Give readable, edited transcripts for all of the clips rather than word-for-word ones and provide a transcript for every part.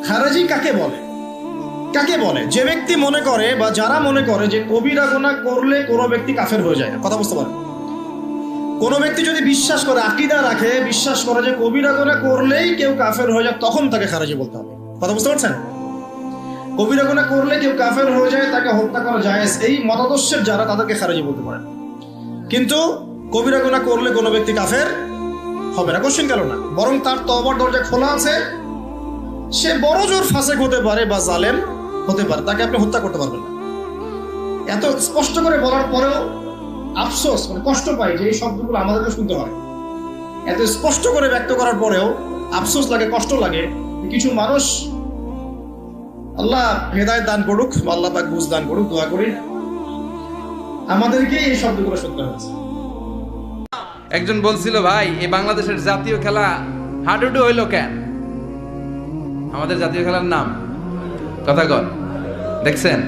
খারেজি কাকে বলে? কাকে বলে? যে ব্যক্তি মনে করে বা যারা মনে করে যে কবিরা গুনাহ করলে কোনো ব্যক্তি কাফের হয়ে যায় না। কথা বুঝতে পারেন? কোনো ব্যক্তি যদি বিশ্বাস করে, আকীদা রাখে, বিশ্বাস করে যে কবিরা গুনাহ করলেই কেউ কাফের হয়ে যায়, তখন তাকে খারেজি বলতে হবে। কথা বুঝতে পারছেন? কবিরা গুনাহ করলে কেউ কাফের হয়ে যায়, তাকে হত্যা করা জায়েজ, এই মতাদর্শের যারা, তাদেরকে খারেজি বলতে পারেন। কিন্তু কবিরা গুনাহ করলে কোনো ব্যক্তি কাফের হবে না, কোশ্চেন গেল না। বরং তার তওবার দরজা খোলা আছে, সে বড় জোর ফাসেক হতে পারে বা জালেম হতে পারে, তাকে আপনি হত্যা করতে পারবেন না। এত স্পষ্ট করে বলার পরেও আফসোস, মানে কষ্ট পাই যে এই শব্দগুলো আমাদেরকে শুনতে হয়। এত স্পষ্ট করে ব্যক্ত করার পরেও আফসোস লাগে, কষ্ট লাগে। কিছু মানুষ, আল্লাহ হেদায়েত দান করুক, আল্লাহ পাক বুঝ দান করুক, দোয়া করি, আমাদেরকে এই শব্দগুলো শুনতে হচ্ছে। একজন বলছিল, ভাই এই বাংলাদেশের জাতীয় খেলা হাডুডু হইল কেন? আমাদের জাতীয় খেলার নাম কথা কন, দেখছেন?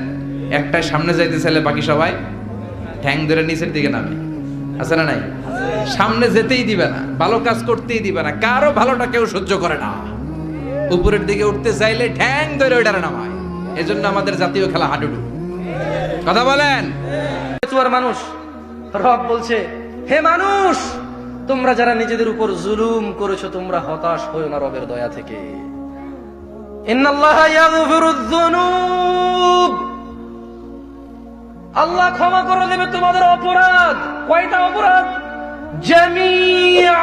একটাই সামনে যাইতে চাইলে বাকি সবাই ঠ্যাং ধরে নিচের দিকে নামে, আছে না নাই? সামনে যেতেই দিবে না, ভালো কাজ করতেই দিবে না, কারো ভালোটা কেউ সহ্য করে না। উপরের দিকে উঠতে চাইলে ঠ্যাং ধরে ওইটারে নামায়। এজন্য আমাদের জাতীয় খেলা হাডুডু। কথা বলেন। মানুষ, রব বলছে, হে মানুষ, তোমরা যারা নিজেদের উপর জুলুম করেছো, তোমরা হতাশ হয়ো না রবের দয়া থেকে। ইন্নাল্লাহা ইয়াগফিরুয যুনুব, আল্লাহ ক্ষমা করে দেবে তোমাদের অপরাধ। কয়টা অপরাধ? জামিয়া,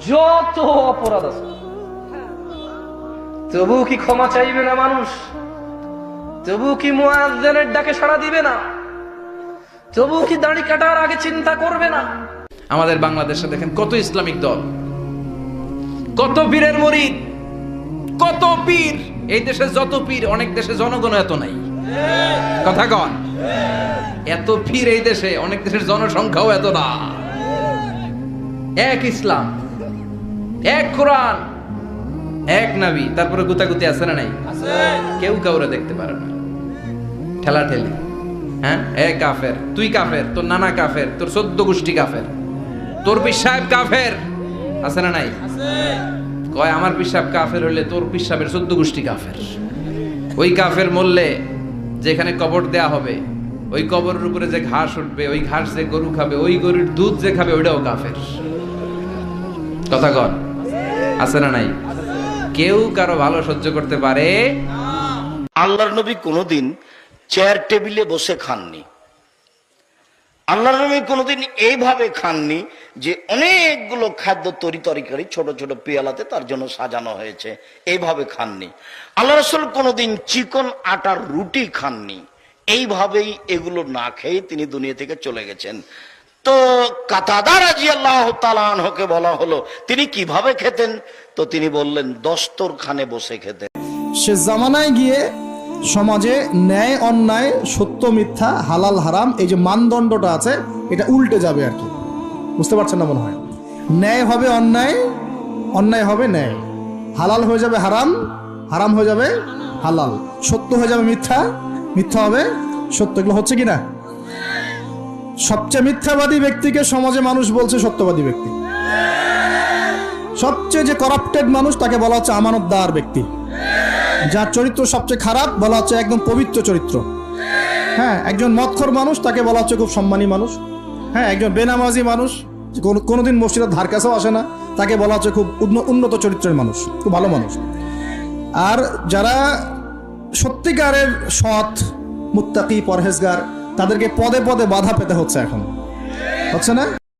যত অপরাধ আছে। তবু কি ক্ষমা চাইবে না মানুষ? তবু কি মুয়াজ্জিনের ডাকে সাড়া দিবে না? তবু কি দাড়ি কাটার আগে চিন্তা করবে না? আমাদের বাংলাদেশে দেখেন কত ইসলামিক দল, কত পীরের মুরিদ, কত পীর। এই দেশে যত পীর, অনেক দেশে জনগণ এত নাই। কথা কন, এত পীর এই দেশে, অনেক দেশের জনসংখ্যাও এত না। এক ইসলাম, এক কোরআন, এক নবী, তারপরে গুতাগুতি আছে না নাই? কেউ কাউরে দেখতে পারে না, ঠেলা ঠেলি। হ্যাঁ, এ কাফের, তুই কাফের, তোর নানা কাফের, তোর 14 গোষ্ঠী কাফের, তোর পীর সাহেব কাফের, আছে না নাই? কয় আমার পীর সাহেব কাফের হলে তোর পীর সাহেবের 14 গোষ্ঠী কাফের। ওই কাফের মরলে যেখানে কবর দেয়া হবে, ওই কবরের উপরে যে ঘাস উঠবে, ওই ঘাস যে গরু খাবে, ওই গরুর দুধ যে খাবে, ওইটাও কাফের। কথা কন, আছে না নাই? কেউ কারো ভালো সহ্য করতে পারে? আল্লাহর নবী কোনোদিন চেয়ার টেবিলে বসে খাননি। আল্লাহর নবী কোনোদিন এইভাবে খাননি যে অনেকগুলো খাদ্য তরকারি ছোট ছোট পেয়ালাতে তার জন্য সাজানো হয়েছে, এইভাবে খাননি। আল্লাহ রাসূল কোনোদিন চিকন আটার রুটি খাননি। এইভাবেই এগুলো না খেয়ে তিনি দুনিয়া থেকে চলে গেছেন। তো কাতাদা রাদিয়াল্লাহু তাআলা আনহুকে বলা হলো তিনি কিভাবে খেতেন, তো তিনি বললেন দস্তরখানে বসে খেতেন। সে জামানায় গিয়ে সমাজে ন্যায় অন্যায়, সত্য মিথ্যা, হালাল হারাম, এই যে মানদণ্ডটা আছে, এটা উল্টে যাবে আর কি। বুঝতে পারছেন না মনে হয়? ন্যায় হবে অন্যায়, অন্যায় হবে ন্যায়, হালাল হয়ে যাবে হারাম, হারাম হয়ে যাবে হালাল, সত্য হয়ে যাবে মিথ্যা, মিথ্যা হবে সত্য। এগুলো হচ্ছে কি না? সবচেয়ে মিথ্যাবাদী ব্যক্তিকে সমাজে মানুষ বলছে সত্যবাদী ব্যক্তি। সবচেয়ে যে করাপ্টেড মানুষ, তাকে বলা হচ্ছে আমানতদার ব্যক্তি। যার চরিত্র সবচেয়ে খারাপ, বলা হচ্ছে একদম পবিত্র চরিত্র। হ্যাঁ, একজন মদখোর মানুষ, তাকে বলা হচ্ছে খুব সম্মানী মানুষ। হ্যাঁ, একজন বেনামাজি মানুষ, কোনোদিন মসজিদের ধার কাছেও আসে না, তাকে বলা হচ্ছে খুব উন্নত চরিত্রের মানুষ, খুব ভালো মানুষ। আর যারা সত্যিকারের সৎ, মুত্তাকি, পরহেজগার, তাদেরকে পদে পদে বাধা পেতে হচ্ছে এখন, হচ্ছে না?